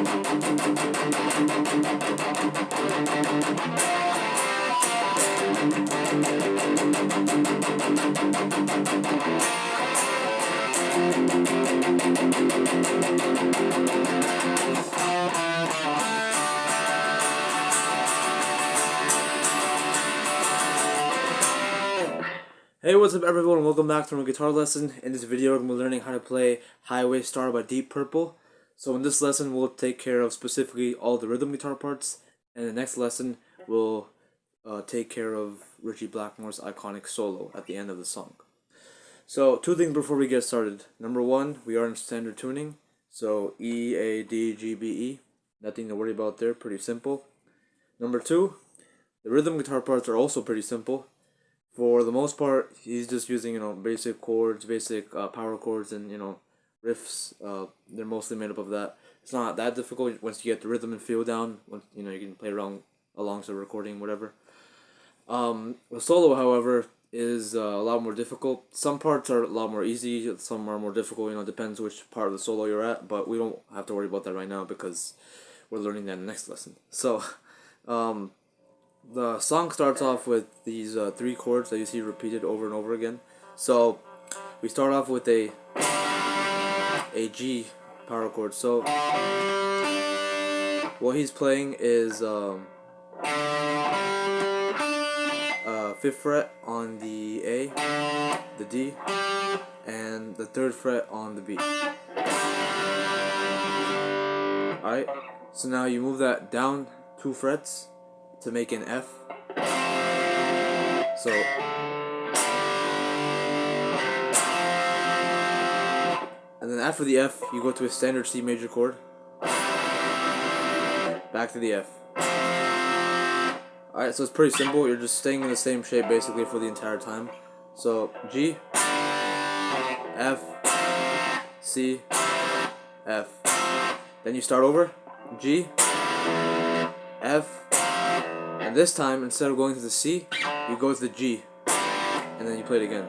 Hey, what's up everyone, welcome back to my guitar lesson. In this video, we're going to be learning how to play Highway Star by Deep Purple. So in this lesson, we'll take care of specifically all the rhythm guitar parts, and the next lesson, we'll take care of Richie Blackmore's iconic solo at the end of the song. So, two things before we get started. Number one, we are in standard tuning, so E, A, D, G, B, E. Nothing to worry about there, pretty simple. Number two, the rhythm guitar parts are also pretty simple. For the most part, he's just using, basic chords, basic power chords, and, riffs. They're mostly made up of that. It's not that difficult once you get the rhythm and feel down. Once, you can play around alongside recording, whatever. The solo, however, is a lot more difficult. Some parts are a lot more easy, some are more difficult, depends which part of the solo you're at, but we don't have to worry about that right now because we're learning that in the next lesson. So, the song starts off with these three chords that you see repeated over and over again. So we start off with a G power chord. So what he's playing is 5th fret on the A, the D, and the 3rd fret on the B. Alright, so now you move that down 2 frets to make an F. So and then after the F, you go to a standard C major chord. Back to the F. Alright, so it's pretty simple. You're just staying in the same shape basically for the entire time. So G, F, C, F. Then you start over. G, F, and this time, instead of going to the C, you go to the G, and then you play it again.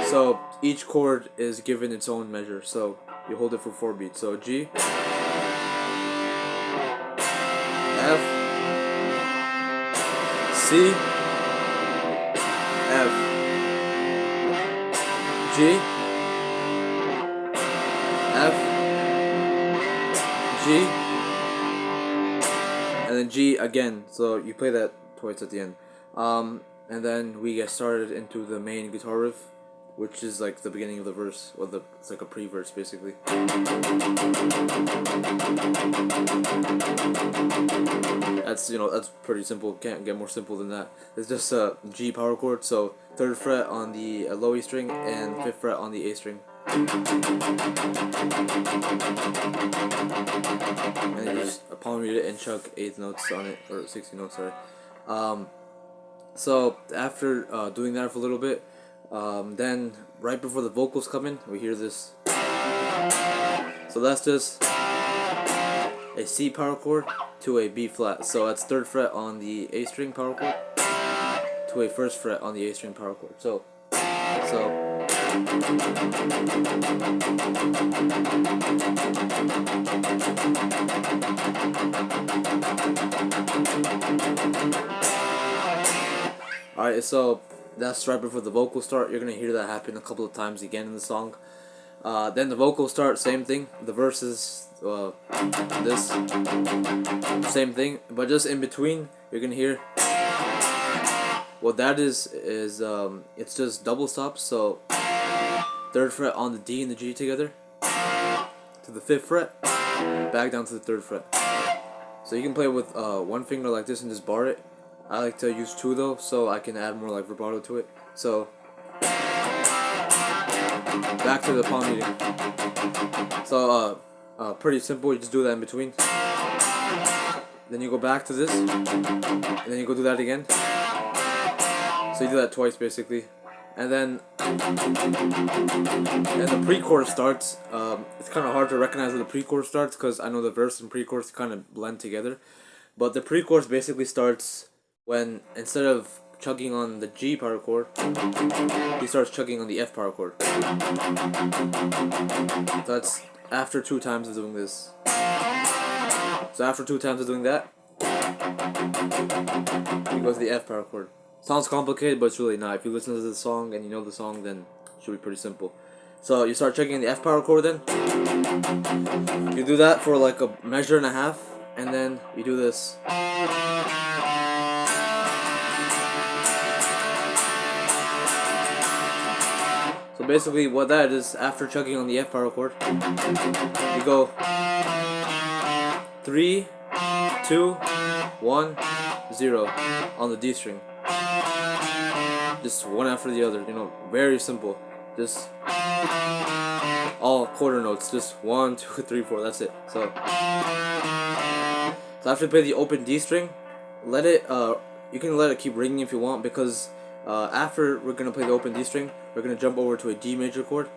So each chord is given its own measure, so you hold it for 4 beats. So G, F, C, F, G, F, G, and then G again. So you play that twice at the end. And then we get started into the main guitar riff, which is like the beginning of the verse, or it's like a pre-verse basically. That's pretty simple. Can't get more simple than that. It's just a G power chord, so 3rd fret on the low E string and 5th fret on the A string. And you just palm read it and chuck 8th notes on it, or 16 notes, sorry. So after doing that for a little bit, then right before the vocals come in, we hear this. So that's just a C power chord to a B flat. So that's 3rd fret on the A string power chord to a 1st fret on the A string power chord. So. Alright, so that's right before the vocals start. You're gonna hear that happen a couple of times again in the song. Then the vocals start, same thing. The verses, this, same thing. But just in between, you're gonna hear. What that is it's just double stops. So 3rd fret on the D and the G together to the 5th fret, back down to the 3rd fret. So you can play with one finger like this and just bar it. I like to use 2 though, so I can add more like vibrato to it. So back to the palm reading. So pretty simple. You just do that in between. Then you go back to this, and then you go do that again. So you do that twice basically. And then the pre-chorus starts. It's kind of hard to recognize where the pre-chorus starts because I know the verse and pre-chorus kind of blend together. But the pre-chorus basically starts when, instead of chugging on the G power chord, he starts chugging on the F power chord. That's after 2 times of doing this. So after 2 times of doing that, you go to the F power chord. Sounds complicated, but it's really not. If you listen to the song and you know the song, then it should be pretty simple. So you start checking the F power chord then. You do that for like a measure and a half, and then you do this. So basically what that is, after chugging on the F power chord, you go 3, 2, 1, 0 on the D string. Just one after the other, you know, very simple. Just all quarter notes, just 1, 2, 3, 4, that's it. So after you play the open D string, let it, you can let it keep ringing if you want, because after we're going to play the open D string, we're going to jump over to a D major chord.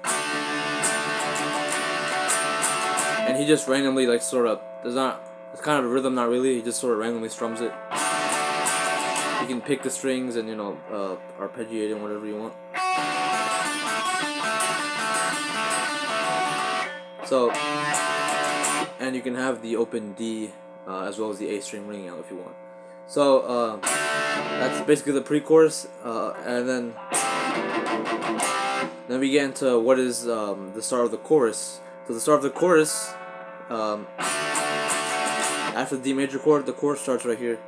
And he just randomly, like, sort of, it's kind of a rhythm, not really, he just sort of randomly strums it. You can pick the strings and, you know, arpeggiate and whatever you want. So, and you can have the open D as well as the A string ringing out if you want. So, that's basically the pre-chorus, and then we get into what is the start of the chorus. So the start of the chorus, after the D major chord, the chorus starts right here.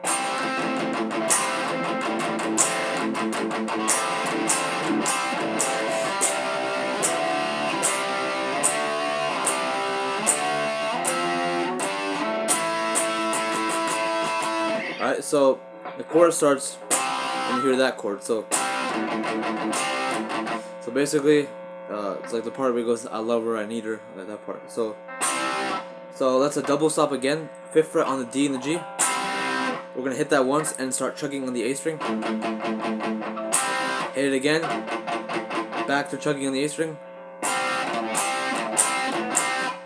Alright, so the chorus starts when you hear that chord. So basically, it's like the part where it goes, I love her, I need her, like that part. So that's a double stop again, 5th fret on the D and the G. We're gonna hit that once and start chugging on the A string. Hit it again, back to chugging on the A string.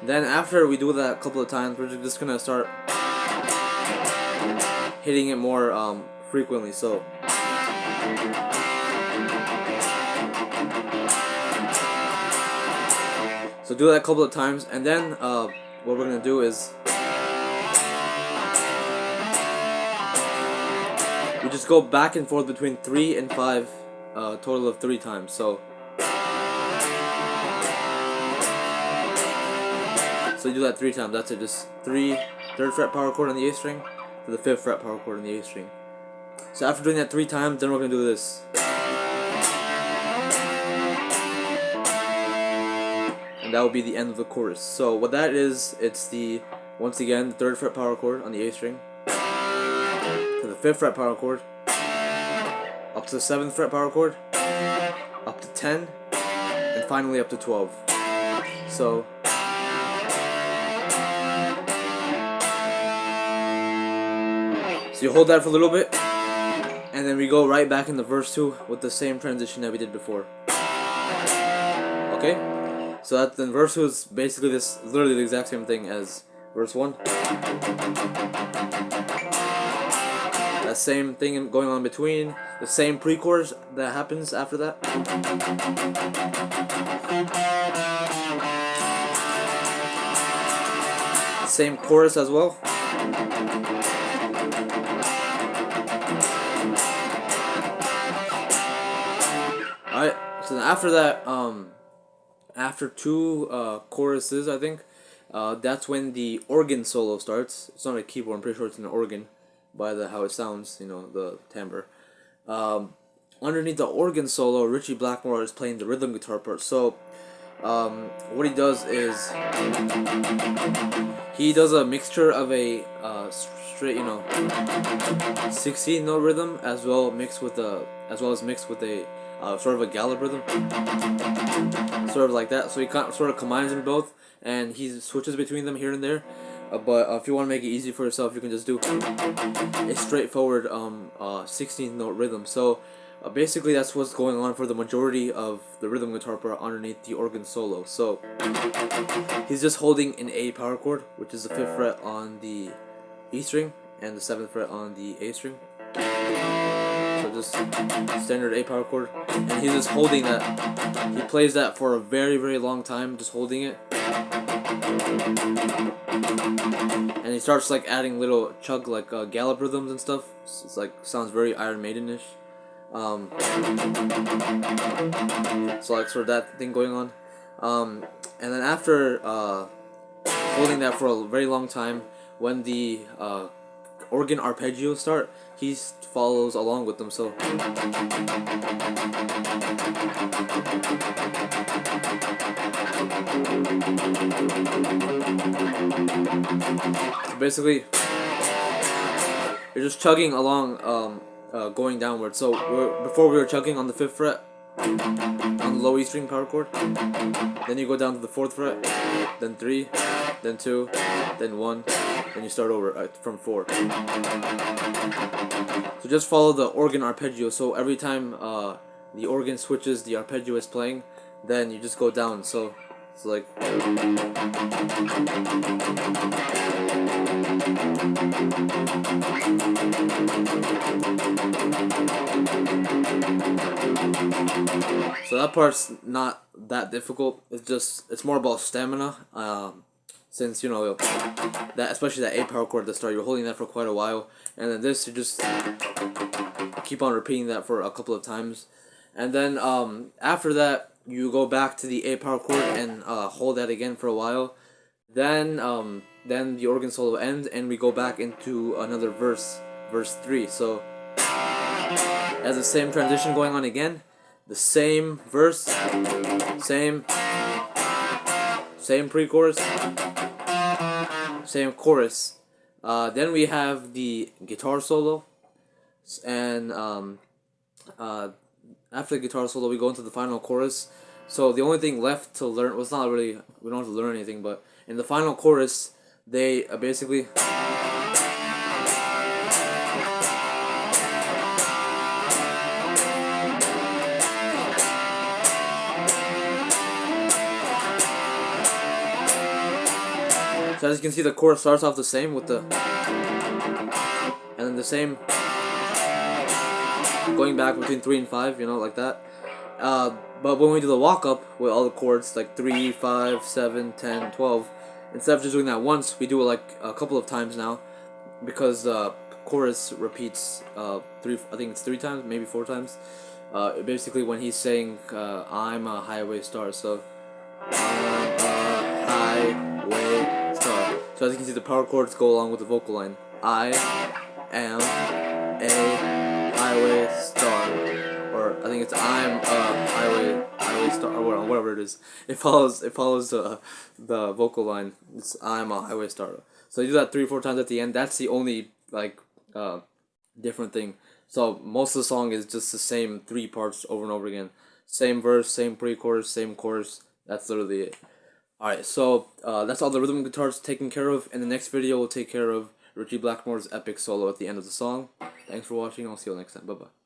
Then after we do that a couple of times, we're just gonna start hitting it more frequently. So do that a couple of times, and then what we're gonna do is we just go back and forth between 3 and 5, total of 3 times. So you do that 3 times. That's it. Just 3, 3rd fret power chord on the A string to the 5th fret power chord on the A string. So after doing that 3 times, then we're gonna do this. And that will be the end of the chorus. So what that is, it's once again, the 3rd fret power chord on the A string to the 5th fret power chord, up to the 7th fret power chord, up to 10, and finally up to 12. So you hold that for a little bit, and then we go right back into verse 2 with the same transition that we did before. Okay? So then verse 2 is basically literally the exact same thing as verse 1. That same thing going on between, the same pre-chorus that happens after that. Same chorus as well. Alright, so then after that, after 2 choruses, I think, that's when the organ solo starts. It's not a keyboard, I'm pretty sure it's an organ by how it sounds, you know, the timbre. Underneath the organ solo, Richie Blackmore is playing the rhythm guitar part. So what he does is he does a mixture of a straight, you know, 16 note rhythm as well as mixed with a sort of a gallop rhythm, sort of like that. So he sort of combines them both, and he switches between them here and there. But if you want to make it easy for yourself, you can just do a straightforward 16th note rhythm. So basically that's what's going on for the majority of the rhythm guitar part underneath the organ solo. So he's just holding an A power chord, which is the 5th fret on the E string and the 7th fret on the A string. So just standard A power chord, and he's just holding that. He plays that for a very, very long time, just holding it. And he starts like adding little chug like gallop rhythms and stuff. It's like sounds very Iron Maiden-ish. So like sort of that thing going on. And then after holding that for a very long time, when the organ arpeggios start, he follows along with them. So basically, you're just chugging along, going downward. So before we were chugging on the 5th fret on the low E string power chord. Then you go down to the 4th fret, then 3, then 2, then 1, then you start over from 4. So just follow the organ arpeggio. So every time the organ switches, the arpeggio is playing, then you just go down. So it's like. So that part's not that difficult. It's more about stamina. Since you know that, especially that A power chord at the start, you're holding that for quite a while, and then this you just keep on repeating that for a couple of times, and then after that you go back to the A power chord and hold that again for a while. Then the organ solo ends and we go back into another verse 3. So as the same transition going on again, the same verse, same pre-chorus, same chorus. Then we have the guitar solo, and after the guitar solo we go into the final chorus. So the only thing left to learn was not really, we don't have to learn anything, but in the final chorus they basically so as you can see, the chorus starts off the same with the, and then the same going back between 3 and 5, you know, like that. But when we do the walk up with all the chords, like 3, 5, 7, 10, 12, instead of just doing that once, we do it like a couple of times now, because the chorus repeats I think it's 3 times, maybe 4 times. Basically when he's saying I'm a highway star, so I'm a highway star. So as you can see, the power chords go along with the vocal line. I am a highway star, or I think it's I'm a highway star, or whatever it is. It follows the vocal line. It's I'm a highway star. So you do that 3 or 4 times at the end. That's the only like different thing. So most of the song is just the same 3 parts over and over again. Same verse, same pre-chorus, same chorus. That's literally it. Alright, so that's all the rhythm guitars taken care of. In the next video, we'll take care of Richie Blackmore's epic solo at the end of the song. Thanks for watching. I'll see you all next time. Bye-bye.